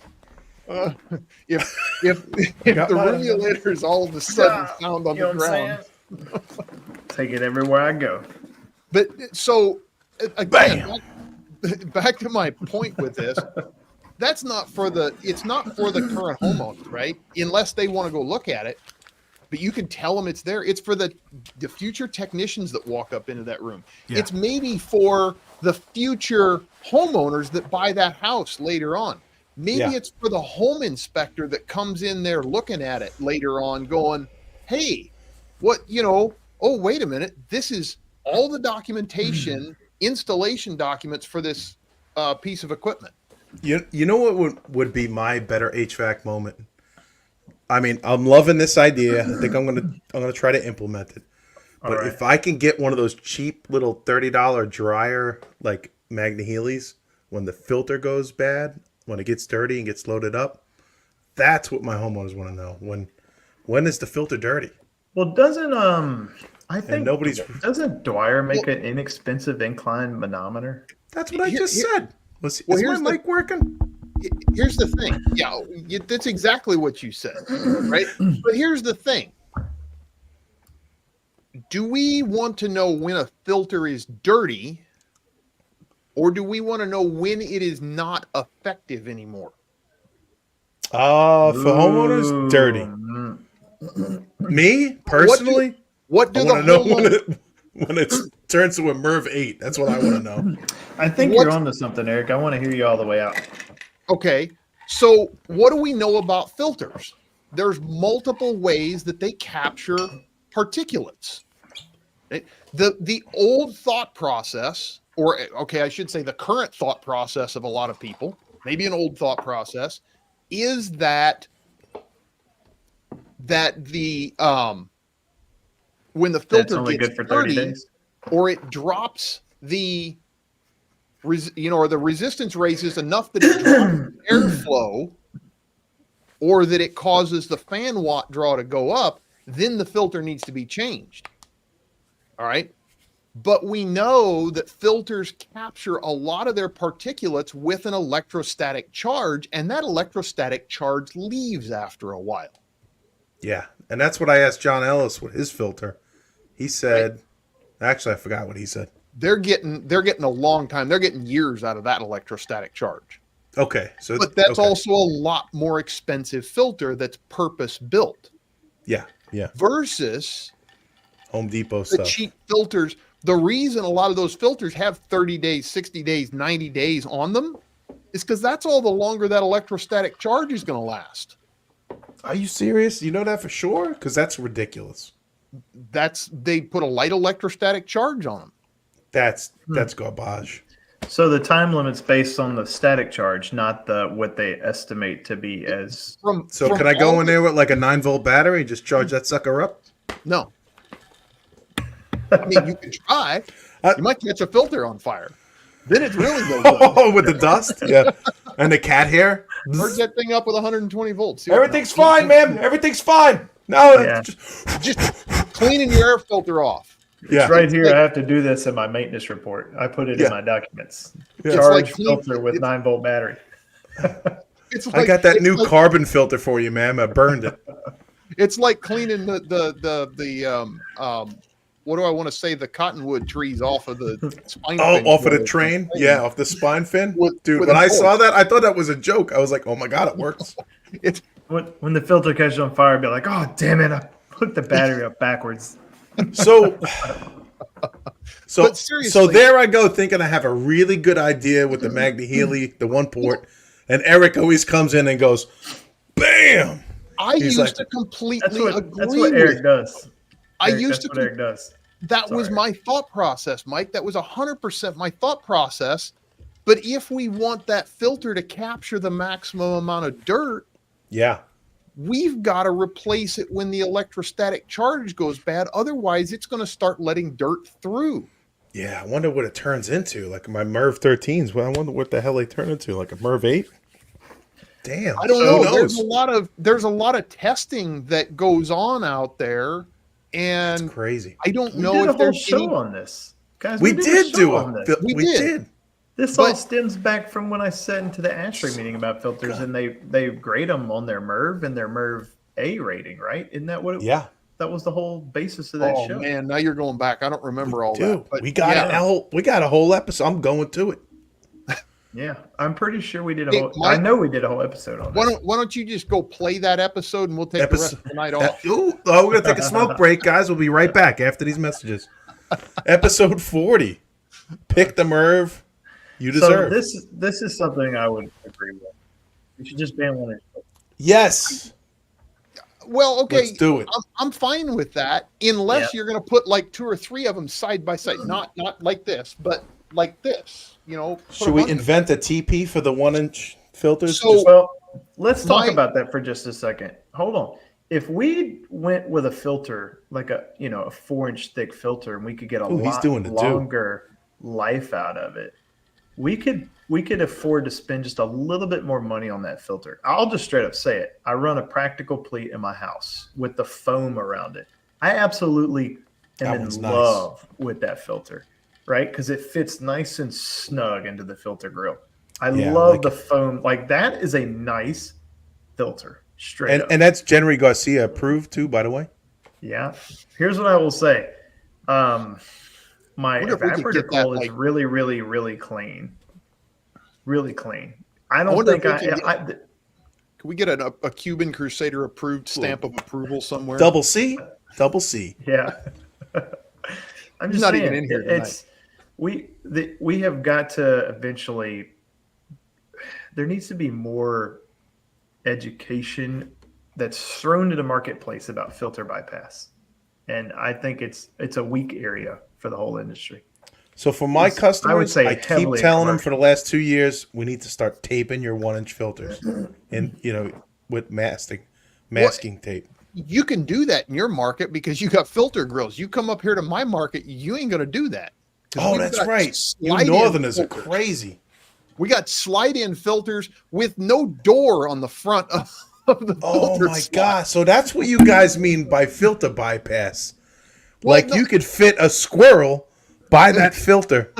If the Got my- roomulator is all of a sudden found on You know the what I'm ground. saying? Take it everywhere I go. But so again, back to my point with this. It's not for the current homeowners, right? Unless they want to go look at it. But you can tell them it's there. It's for the future technicians that walk up into that room. Yeah. It's maybe for the future homeowners that buy that house later on. Maybe Yeah. it's for the home inspector that comes in there looking at it later on going, hey, oh, wait a minute. This is all the documentation, installation documents for this piece of equipment. You know what would be my better HVAC moment? I mean, I'm loving this idea. I think I'm gonna try to implement it. But All right. if I can get one of those cheap little $30 dryer like Magna Heelys, when the filter goes bad, when it gets dirty and gets loaded up, that's what my homeowners want to know. When is the filter dirty? Well, doesn't I think doesn't Dwyer make an inexpensive incline manometer? That's what I just said. Is here's my mic working? Here's the thing. Yeah, that's exactly what you said, right? But here's the thing. Do we want to know when a filter is dirty, or do we want to know when it is not effective anymore? For homeowners, dirty. Me personally, What I do want the to know homeowners? when it turns to a MERV 8. That's what I want to know. I think What's- you're onto something, Eric. I want to hear you all the way out. Okay, so what do we know about filters? There's multiple ways that they capture particulates. The old thought process, or okay, I should say the current thought process of a lot of people, maybe an old thought process, is that the when the That's filter only gets good for 30 dirty, days. or it drops the or the resistance raises enough that it drops airflow, or that it causes the fan watt draw to go up, then the filter needs to be changed. All right. But we know that filters capture a lot of their particulates with an electrostatic charge, and that electrostatic charge leaves after a while. Yeah, and that's what I asked John Ellis with his filter. He said, actually, I forgot what he said. They're getting a long time. They're getting years out of that electrostatic charge. Okay, so But that's okay. also a lot more expensive filter that's purpose built. Yeah. Versus Home Depot the stuff. cheap filters. The reason a lot of those filters have 30 days, 60 days, 90 days on them is because that's all the longer that electrostatic charge is going to last. Are you serious? You know that for sure? Because that's ridiculous. They put a light electrostatic charge on them. That's garbage. So the time limit's based on the static charge, not what they estimate to be as. So can I go in there with like a 9-volt battery and just charge that sucker up? No. I mean, you can try. You might catch a filter on fire. Then it's really no good. Oh, with the dust? Yeah. And the cat hair? Charge that thing up with 120 volts. See Everything's fine, man. Everything's fine. No, Yeah. Just cleaning your air filter off. Yeah. It's right here. I have to do this in my maintenance report. I put it Yeah. in my documents. Yeah. Charge It's like filter with 9-volt battery. It's I got that new like, carbon filter for you, man. I burned it. It's like cleaning the what do I want to say? The cottonwood trees off of the spine. Oh, fin off of the with- train? Yeah, off the spine fin? Dude, with when a I torch. saw that, I thought that was a joke. I was like, oh my God, it works. It's When the filter catches on fire, I'd be like, oh, damn it. I put the battery up backwards. So But seriously- there I go thinking I have a really good idea with the Magna Healy, the one port, and Eric always comes in and goes, bam! I He's used like- to completely agree That's what Eric with. does. I Eric, used that's to. what Eric does. That was Sorry. my thought process, Mike. That was 100% my thought process. But if we want that filter to capture the maximum amount of dirt, Yeah. we've got to replace it when the electrostatic charge goes bad. Otherwise, it's going to start letting dirt through. Yeah, I wonder what it turns into. Like my MERV 13s. Well, I wonder what the hell they turn into. Like a MERV 8? Damn. I don't who know. knows? There's a lot of testing that goes on out there, and It's crazy. I don't We know did a if whole there's show any. on this. Guys, We did did a show do on it. this. We We did. did. This But- all stems back from when I sat into the ASHRAE meeting about filters, and they grade them on their MERV and their MERV A rating, right? Isn't that what it Yeah. That was the whole basis of that Oh show. man, now you're going back. I don't remember all Dude, that. But we got a whole episode. I'm going to it. Yeah, I'm pretty sure we did a Hey, whole. Mike- I know we did a whole episode on Why this. don't you just go play that episode and we'll take the rest of the night off. We're going to take a smoke break, guys. We'll be right back after these messages. Episode 40. Pick the MERV you So deserve. this is something I would agree with. We should just ban one. Yes. Well, okay, Let's do it. I'm fine with that, unless Yeah. you're going to put like 2 or 3 of them side by side, not like this, but like this. You know, put Should them we on- invent a TP for the 1-inch filters? So- Well, let's talk My- about that for just a second. Hold on. If we went with a filter like a 4-inch thick filter, and we could get a Ooh, he's lot doing it too. longer life out of it, we could afford to spend just a little bit more money on that filter. I'll just straight up say it. I run a practical pleat in my house with the foam around it. I absolutely am That in one's nice. love with that filter, right? Because it fits nice and snug into the filter grill. I Yeah, I love like the foam. Like that is a nice filter. Straight up. And that's Jenry Garcia approved too, by the way. Yeah. Here's what I will say. my Wonder if we could evaporator get that, coil is like- really, really, really clean. Really clean. I I don't wonder think if we can I Can we get a Cuban Crusader approved stamp of approval somewhere? Double C, double C. yeah. I'm He's just not saying, even in here it's we have got to eventually. There needs to be more education that's thrown to the marketplace about filter bypass, and I think it's a weak area for the whole industry. So for my customers, say I keep heavily telling them for commercial. the last 2 years, we need to start taping your 1-inch filters, and with masking tape. You can do that in your market because you got filter grills. You come up here to my market, you ain't going to do that. 'Cause Oh, we've that's got right. You slide-in Northerners are filters. crazy. We got slide-in filters with no door on the front of the Oh filter my slot. God! So that's what you guys mean by filter bypass? Well, Like no. you could fit a squirrel by that filter.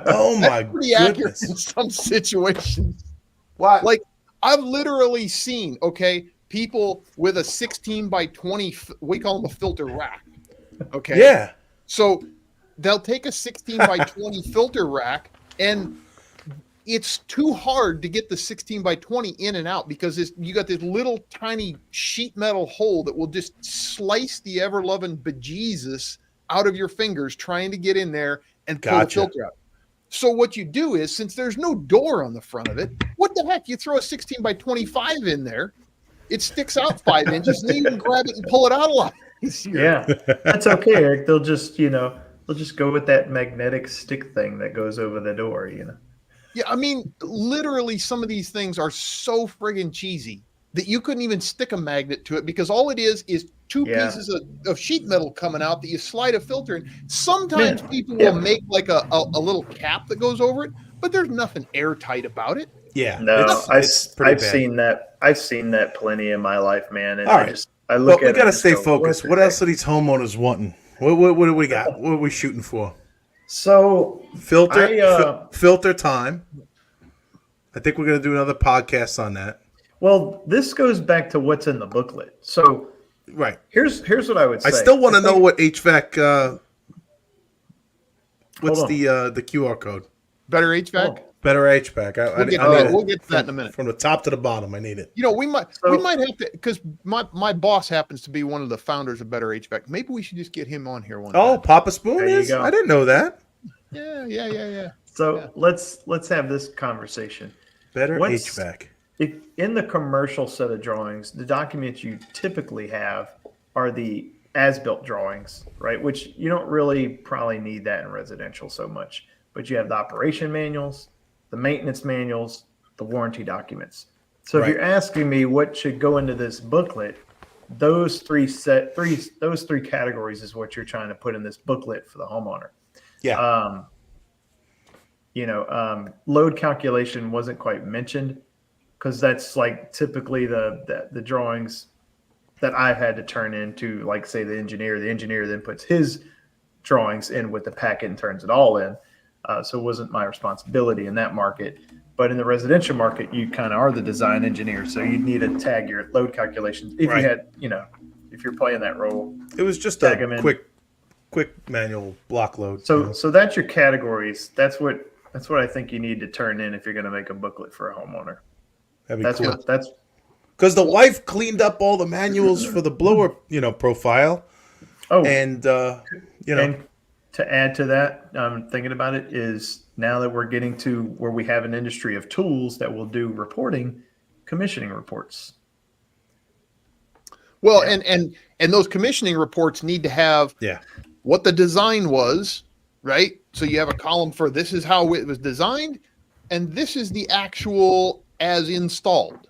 Oh my That's pretty accurate in goodness! some situations. What? Like I've literally seen, people with a 16 by 20, we call them a filter rack. Okay. Yeah. So they'll take a 16 by 20 filter rack, and it's too hard to get the 16 by 20 in and out because you got this little tiny sheet metal hole that will just slice the ever-loving bejesus out of your fingers trying to get in there and pull Gotcha. the filter out. So what you do is, since there's no door on the front of it, what the heck? You throw a 16 by 25 in there, it sticks out 5 inches, and then you can grab it and pull it out a lot easier. Yeah, that's okay, Eric. They'll just go with that magnetic stick thing that goes over the door. Yeah, I mean, literally, some of these things are so friggin' cheesy that you couldn't even stick a magnet to it because all it is two pieces of sheet metal coming out that you slide a filter in. Sometimes people will make like a little cap that goes over it, but there's nothing airtight about it. Yeah. No, it's pretty I've bad. seen that. I've seen that plenty in my life, man. And All right. I look But we at it got to and stay go, focused. What else are these homeowners wanting? What do we got? What are we shooting for? So Filter time. I think we're going to do another podcast on that. well, this goes back to what's in the booklet. So Right. here's what I would say. I still want to I think- know what HVAC. What's Hold on. the QR code? Better HVAC. Better HVAC. We'll get to that in a minute. From the top to the bottom, I need it. We might have to, because my boss happens to be one of the founders of Better HVAC. Maybe we should just get him on here one Oh, time. Papa Spoon There you is? go. I didn't know that. Yeah. So let's have this conversation. Better What's- HVAC. If in the commercial set of drawings, the documents you typically have are the as-built drawings, right? Which you don't really probably need that in residential so much. But you have the operation manuals, the maintenance manuals, the warranty documents. So if Right. you're asking me what should go into this booklet, those three categories is what you're trying to put in this booklet for the homeowner. Yeah. Load calculation wasn't quite mentioned because that's like typically the drawings that I've had to turn into, like say the engineer then puts his drawings in with the packet and turns it all in. So it wasn't my responsibility in that market. But in the residential market, you kind of are the design engineer. So you need to tag your load calculations. If Right. you had, if you're playing that role. It was just tag 'em a in. quick manual block load. So that's your categories. That's what I think you need to turn in if you're going to make a booklet for a homeowner. That'd be That's cool. that's Because the wife cleaned up all the manuals for the blower, profile. And, And to add to that, thinking about it is now that we're getting to where we have an industry of tools that will do reporting, commissioning reports. Well, and those commissioning reports need to have what the design was, right? So you have a column for this is how it was designed, and this is the actual as installed.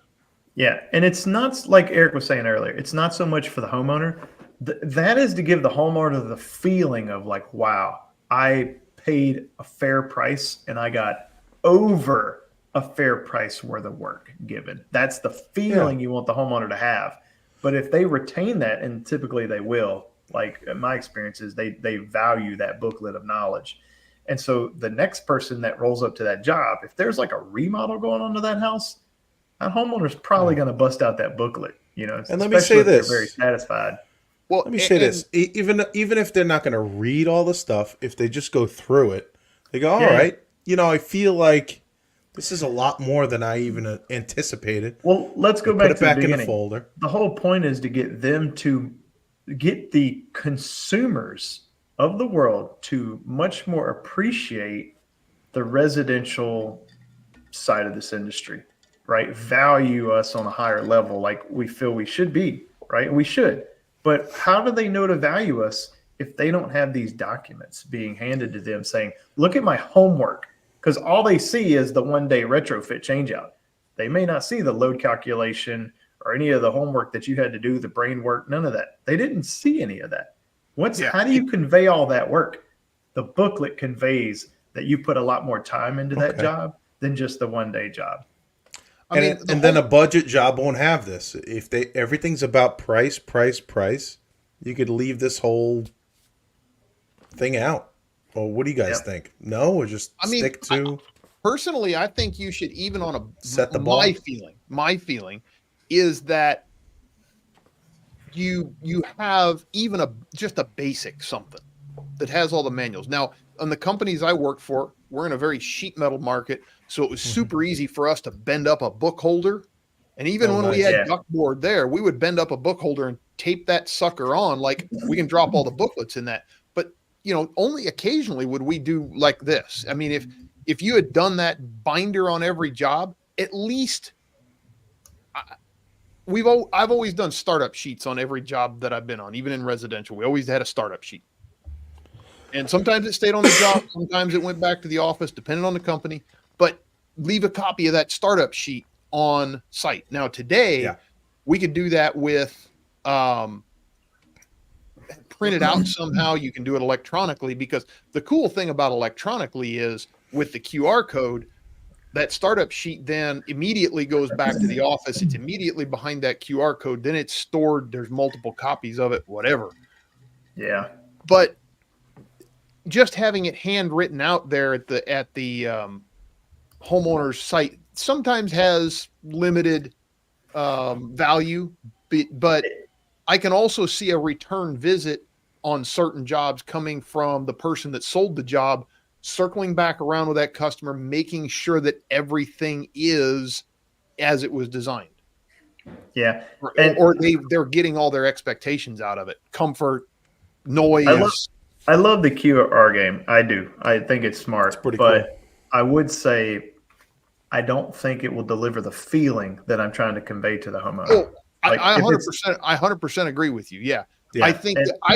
Yeah, and it's not like Eric was saying earlier. It's not so much for the homeowner. That is to give the homeowner the feeling of like, wow, I paid a fair price and I got over a fair price worth of work given. That's the feeling you want the homeowner to have. But if they retain that, and typically they will, like in my experiences, they value that booklet of knowledge. And so the next person that rolls up to that job, if there's like a remodel going on to that house, that homeowner's probably going to bust out that booklet, And let me especially say if they're this. very satisfied. Well, Let me say this: even if they're not going to read all the stuff, if they just go through it, they go, "All Yeah. right, I feel like this is a lot more than I even anticipated." Well, let's They go put back it to the back in the beginning. folder. The whole point is to get them to get the consumers of the world to much more appreciate the residential side of this industry, right? Value us on a higher level, like we feel we should be, right? We should. But how do they know to value us if they don't have these documents being handed to them saying, look at my homework? Because all they see is the 1 day retrofit changeout. They may not see the load calculation or any of the homework that you had to do, the brain work, none of that. They didn't see any of that. yeah, How do you convey all that work? The booklet conveys that you put a lot more time into that Okay. job than just the 1 day job. I mean, And then a budget job won't have this. If everything's about price, price, price, you could leave this whole thing out. Well, what do you guys Yep. think? No, or just stick to personally, I think you should, even on set the bar? my feeling is that you have even just a basic something that has all the manuals. Now, on the companies I worked for, we're in a very sheet metal market, so it was super easy for us to bend up a book holder. And even when we nice. had Yeah. duckboard there, we would bend up a book holder and tape that sucker on. Like, we can drop all the booklets in that. But only occasionally would we do like this. I mean, if you had done that binder on every job, at least I've always done startup sheets on every job that I've been on, even in residential. We always had a startup sheet. And sometimes it stayed on the job, sometimes it went back to the office, depending on the company. But leave a copy of that startup sheet on site. Now, today, we could do that with print it out somehow. You can do it electronically, because the cool thing about electronically is with the QR code, that startup sheet then immediately goes back to the office. It's immediately behind that QR code. Then it's stored. There's multiple copies of it, whatever. Yeah. But just having it handwritten out there at the homeowner's site sometimes has limited value, but I can also see a return visit on certain jobs coming from the person that sold the job, circling back around with that customer, making sure that everything is as it was designed. Yeah. Or they're getting all their expectations out of it. Comfort, noise. I love the QR game. I do. I think it's smart. It's pretty but cool. I would say I don't think it will deliver the feeling that I'm trying to convey to the homeowner. Oh, Like, I if 100% agree with you. Yeah. Yeah. I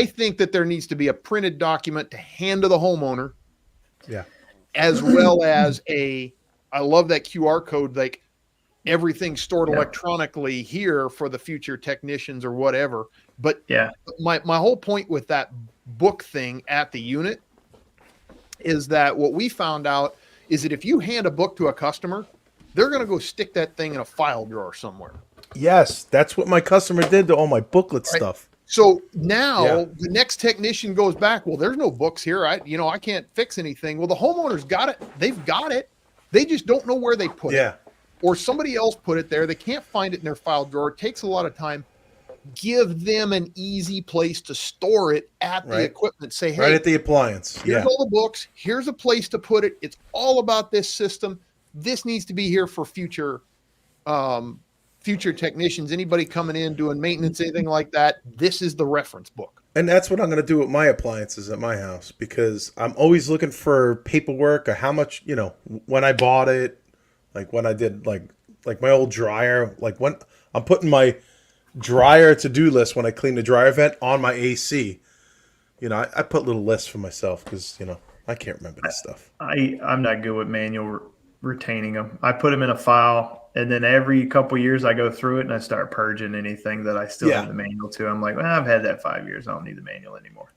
think that there needs to be a printed document to hand to the homeowner. Yeah. As well as I love that QR code, like everything stored electronically here for the future technicians or whatever. But yeah, my whole point with that book thing at the unit is that what we found out is that if you hand a book to a customer, they're going to go stick that thing in a file drawer somewhere. Yes, that's what my customer did to all my booklet stuff. So now the next technician goes back. Well, there's no books here. I can't fix anything. Well, the homeowner's got it. They've got it. They just don't know where they put it. Or somebody else put it there. They can't find it in their file drawer. It takes a lot of time. Give them an easy place to store it at the equipment. Say, hey, right at the appliance. Here's all the books. Here's a place to put it. It's all about this system. This needs to be here for future technicians, anybody coming in doing maintenance, anything like that. This is the reference book. And that's what I'm going to do with my appliances at my house, because I'm always looking for paperwork or how much, when I bought it, like when I did like my old dryer, like when I'm putting my dryer to-do list when I clean the dryer vent on my AC. I put little lists for myself because, I can't remember this stuff. I'm not good with manual retaining them. I put them in a file, and then every couple of years I go through it and I start purging anything that I still have the manual to. I'm like, well, I've had that 5 years. I don't need the manual anymore.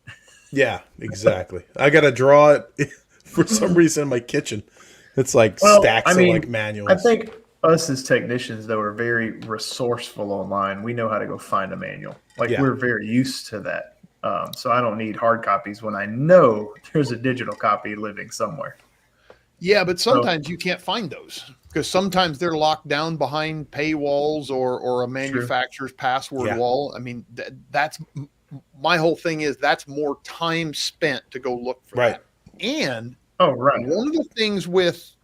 Yeah, exactly. I got to draw it for some reason in my kitchen. It's like stacks of like manuals. I think us as technicians, though, are very resourceful online. We know how to go find a manual. We're very used to that. So I don't need hard copies when I know there's a digital copy living somewhere. Yeah, but sometimes you can't find those because sometimes they're locked down behind paywalls or a manufacturer's password wall. I mean, that's my whole thing is that's more time spent to go look for Right. that. And Oh, right. one of the things with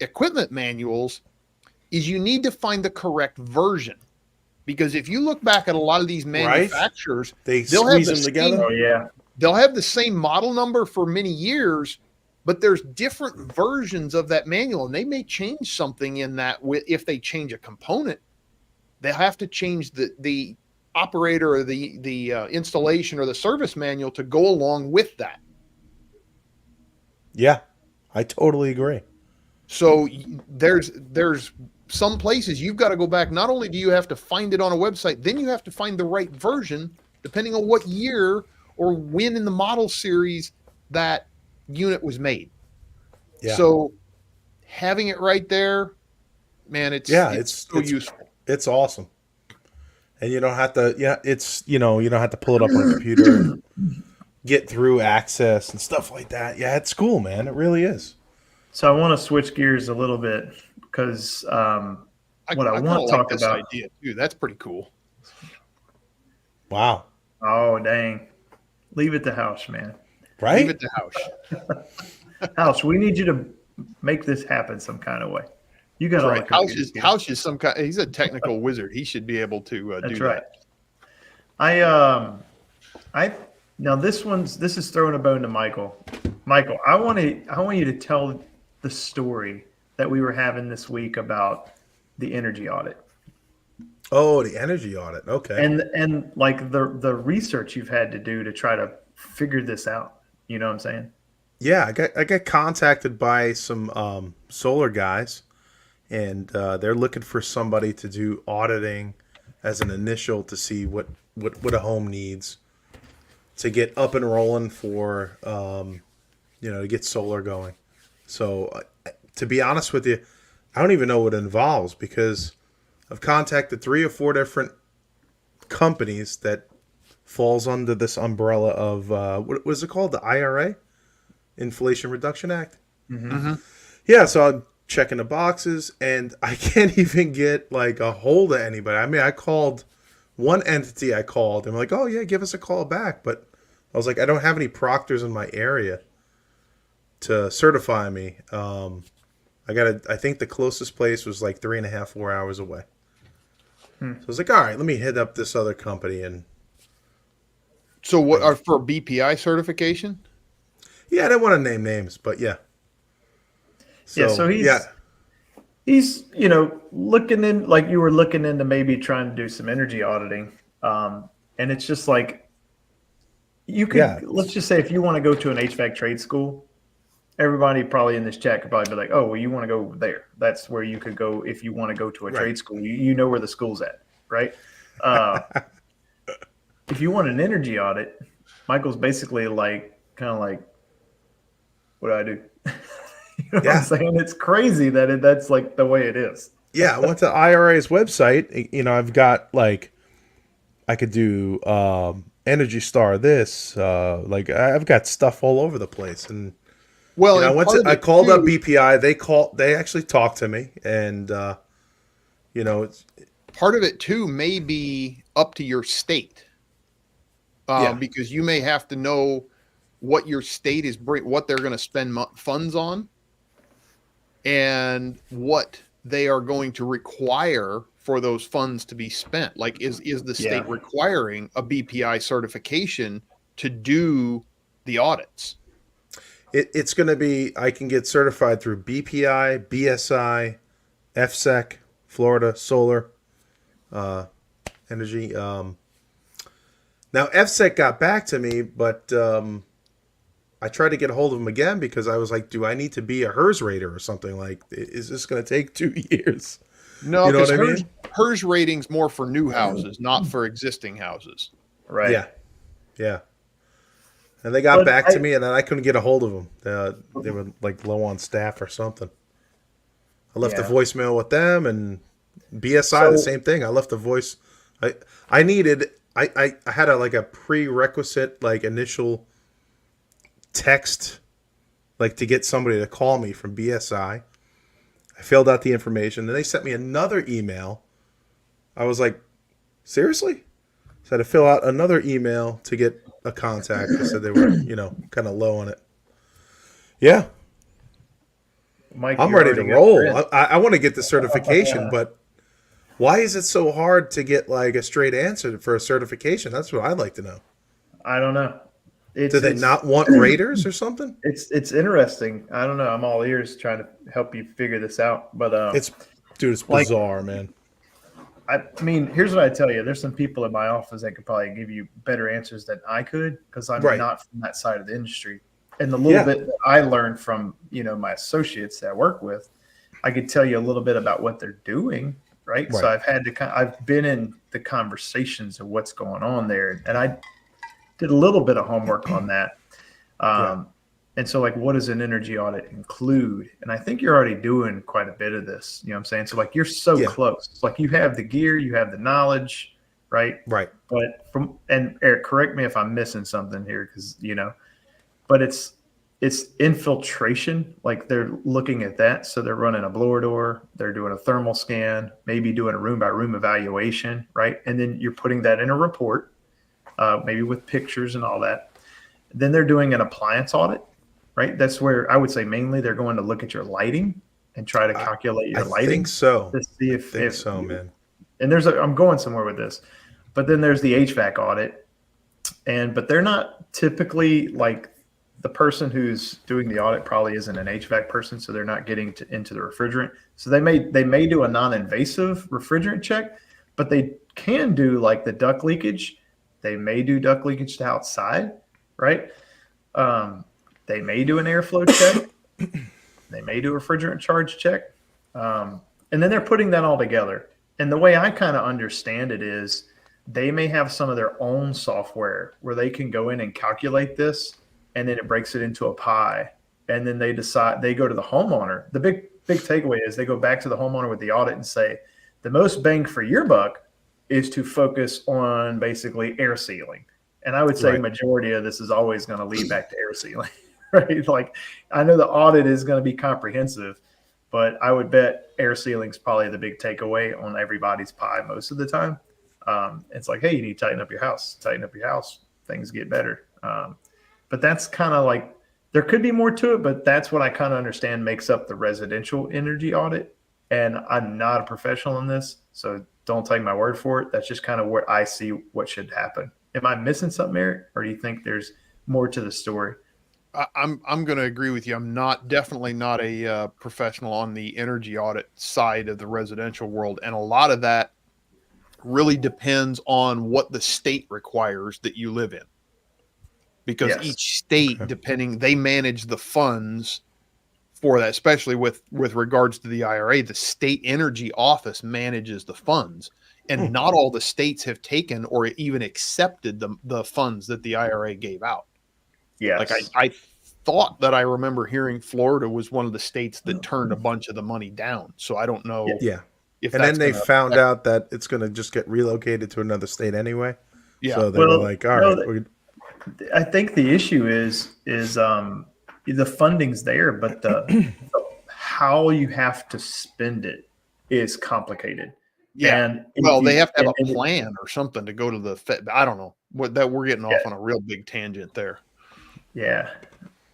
equipment manuals is you need to find the correct version. Because if you look back at a lot of these manufacturers, They they'll have squeeze the them same- together. Oh, yeah. they'll have the same model number for many years, but there's different versions of that manual, and they may change something in that. If they change a component, they'll have to change the operator or the installation or the service manual to go along with that. Yeah, I totally agree. So there's some places you've got to go back. Not only do you have to find it on a website, then you have to find the right version, depending on what year or when in the model series that unit was made. Yeah. So having it right there, man, it's so useful. It's awesome. And you don't have to, you don't have to pull it up on a computer and get through access and stuff like that. Yeah, it's cool, man. It really is. So I want to switch gears a little bit because what I want to talk this about. idea too. That's pretty cool. Wow. Oh, dang. Leave it to House, man. Right? Leave it to House. House, we need you to make this happen some kind of way. You got all the Right. computers. House is some kind. He's a technical wizard. He should be able to That's do right. that. Now this is throwing a bone to Michael. Michael, I want you to tell the story that we were having this week about the energy audit. Oh, the energy audit. Okay. And like the research you've had to do to try to figure this out. You know what I'm saying? Yeah, I got contacted by some solar guys, and they're looking for somebody to do auditing as an initial to see what a home needs to get up and rolling for to get solar going. So to be honest with you, I don't even know what it involves because I've contacted 3 or 4 different companies that falls under this umbrella of what was it called, the IRA, Inflation Reduction Act. Mm-hmm. Yeah, so I'm checking the boxes, and I can't even get like a hold of anybody. I mean, I called one entity. I called, and I'm like, "Oh yeah, give us a call back." But I was like, I don't have any proctors in my area to certify me. I think the closest place was like 3.5, 4 hours away. So I was like, all right, let me hit up this other company. And So what are for BPI certification? yeah, I didn't want to name names, but yeah. So he's looking in, like you were looking into maybe trying to do some energy auditing. And it's just like you could let's just say if you want to go to an HVAC trade school, everybody probably in this chat could probably be like, oh, well, you want to go there. That's where you could go if you want to go to a trade school. You know where the school's at, right? If you want an energy audit, Michael's basically like kind of like, what do I do? You know what I'm saying? It's crazy that that's like the way it is. Yeah, I went to IRA's website. I've got like, I could do Energy Star this. Like I've got stuff all over the place. And well, I called up BPI. They actually talked to me, and it's part of it too may be up to your state. Because you may have to know what your state is what they're going to spend funds on, and what they are going to require for those funds to be spent. Like, is the state requiring a BPI certification to do the audits? It's going to be, I can get certified through BPI, BSI, FSEC, Florida Solar Energy. Now, FSEC got back to me, but I tried to get a hold of them again because I was like, do I need to be a HERS rater or something? Like, is this going to take 2 years? No, you know because what I mean? HERS rating's more for new houses, not for existing houses. Right. Yeah. And they got back to me, and then I couldn't get a hold of them. They were like low on staff or something. I left a voicemail with them, and BSI the same thing. I left a voice. I had a prerequisite like initial text, like to get somebody to call me from BSI. I filled out the information, then they sent me another email. I was like, seriously? So I had to fill out another email to get a contact. They said they were, kind of low on it. Yeah, Mike, I'm you're ready to already got your roll. in. I want to get the certification, but why is it so hard to get like a straight answer for a certification? That's what I'd like to know. I don't know. Do It's they it's not want raters or something? it's interesting. I don't know. I'm all ears trying to help you figure this out. But It's, dude, it's like bizarre, man. I mean, here's what I tell you. There's some people in my office that could probably give you better answers than I could because I'm Right. not from that side of the industry. And the little Yeah. bit that I learned from, my associates that I work with, I could tell you a little bit about what they're doing, right? So Right. I've been in the conversations of what's going on there, and I did a little bit of homework on that. Yeah. And so, like, what does an energy audit include? And I think you're already doing quite a bit of this. You know what I'm saying? So, like, you're so Yeah. close. Like, you have the gear, you have the knowledge, right? Right. But and Eric, correct me if I'm missing something here, because but it's infiltration. Like, they're looking at that. So they're running a blower door, they're doing a thermal scan, maybe doing a room by room evaluation, right? And then you're putting that in a report, maybe with pictures and all that. Then they're doing an appliance audit, right? That's where I would say mainly they're going to look at your lighting and try to calculate your I lighting think so. to see if So, man. and I'm going somewhere with this, but then there's the HVAC audit, but they're not typically like the person who's doing the audit probably isn't an HVAC person, so they're not getting into the refrigerant. So they may do a non-invasive refrigerant check, but they can do like the duct leakage. They may do duct leakage to outside, right? They may do an airflow check. They may do a refrigerant charge check. And then they're putting that all together. And the way I kind of understand it is they may have some of their own software where they can go in and calculate this, and then it breaks it into a pie. And then they go to the homeowner. The big takeaway is they go back to the homeowner with the audit and say, the most bang for your buck is to focus on basically air sealing. And I would say Right. majority of this is always going to lead back to air sealing, right? Like, I know the audit is going to be comprehensive, but I would bet air sealing is probably the big takeaway on everybody's pie most of the time. It's like, hey, you need to tighten up your house. Tighten up your house, things get better. But that's kind of like, there could be more to it, but that's what I kind of understand makes up the residential energy audit. And I'm not a professional in this, so don't take my word for it. That's just kind of where I see what should happen. Am I missing something, Eric, or do you think there's more to the story? I'm going to agree with you. I'm definitely not a professional on the energy audit side of the residential world, and a lot of that really depends on what the state requires that you live in, because Yes. each state, they manage the funds for that, especially with regards to the IRA. The state energy office manages the funds, and not all the states have taken or even accepted the funds that the IRA gave out. Yes. Like I thought that I remember hearing Florida was one of the states that turned a bunch of the money down. So I don't know. Yeah. If And then that's they gonna found affect- out that it's going to just get relocated to another state anyway. Yeah. So they were like, all right. I think the issue is the funding's there, but the how you have to spend it is complicated. Yeah. And Well, they have to have a plan or something to go to the Fed. I don't know what that we're getting off on a real big tangent there. Yeah.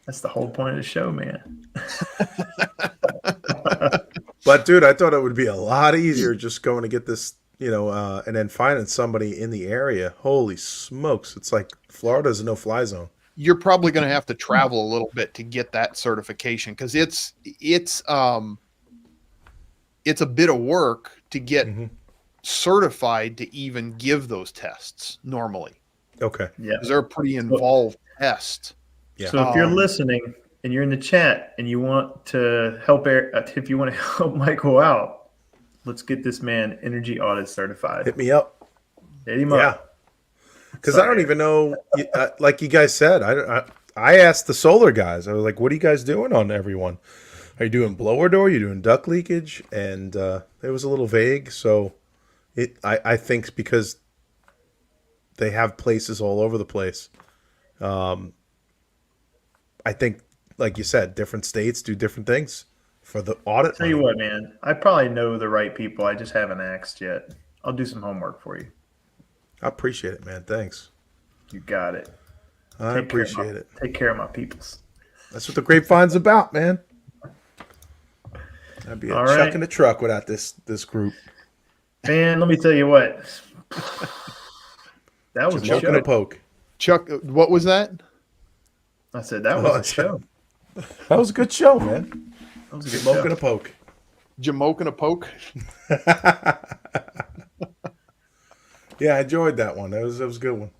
That's the whole point of the show, man. But dude, I thought it would be a lot easier just going to get this, and then finding somebody in the area. Holy smokes. It's like Florida's a no-fly zone. You're probably going to have to travel a little bit to get that certification, because it's a bit of work to get certified to even give those tests normally. Okay. Yeah. Because they're a pretty involved test. Yeah. So if you're listening and you're in the chat and you want to help if you want to help Michael out, let's get this man energy audit certified. Hit me up. Hit him Yeah. up. Because I don't even know, like you guys said, I asked the solar guys, I was like, what are you guys doing on everyone? Are you doing blower door? Are you doing duct leakage? And it was a little vague. So I think because they have places all over the place. I think, like you said, different states do different things for the audit. Tell you what, man, I probably know the right people. I just haven't asked yet. I'll do some homework for you. I appreciate it, man. Thanks. You got it. I appreciate it. Take care of my peoples. That's what the grapevine's about, man. I'd be a All chuck right. in the truck without this group. Man, let me tell you what. That was a Smoking show. a poke. Chuck, what was that? I said that was a show. That was a good show, man. That was a good Smoking show. a poke. Jamoking a poke? Yeah, I enjoyed that one. That was a good one.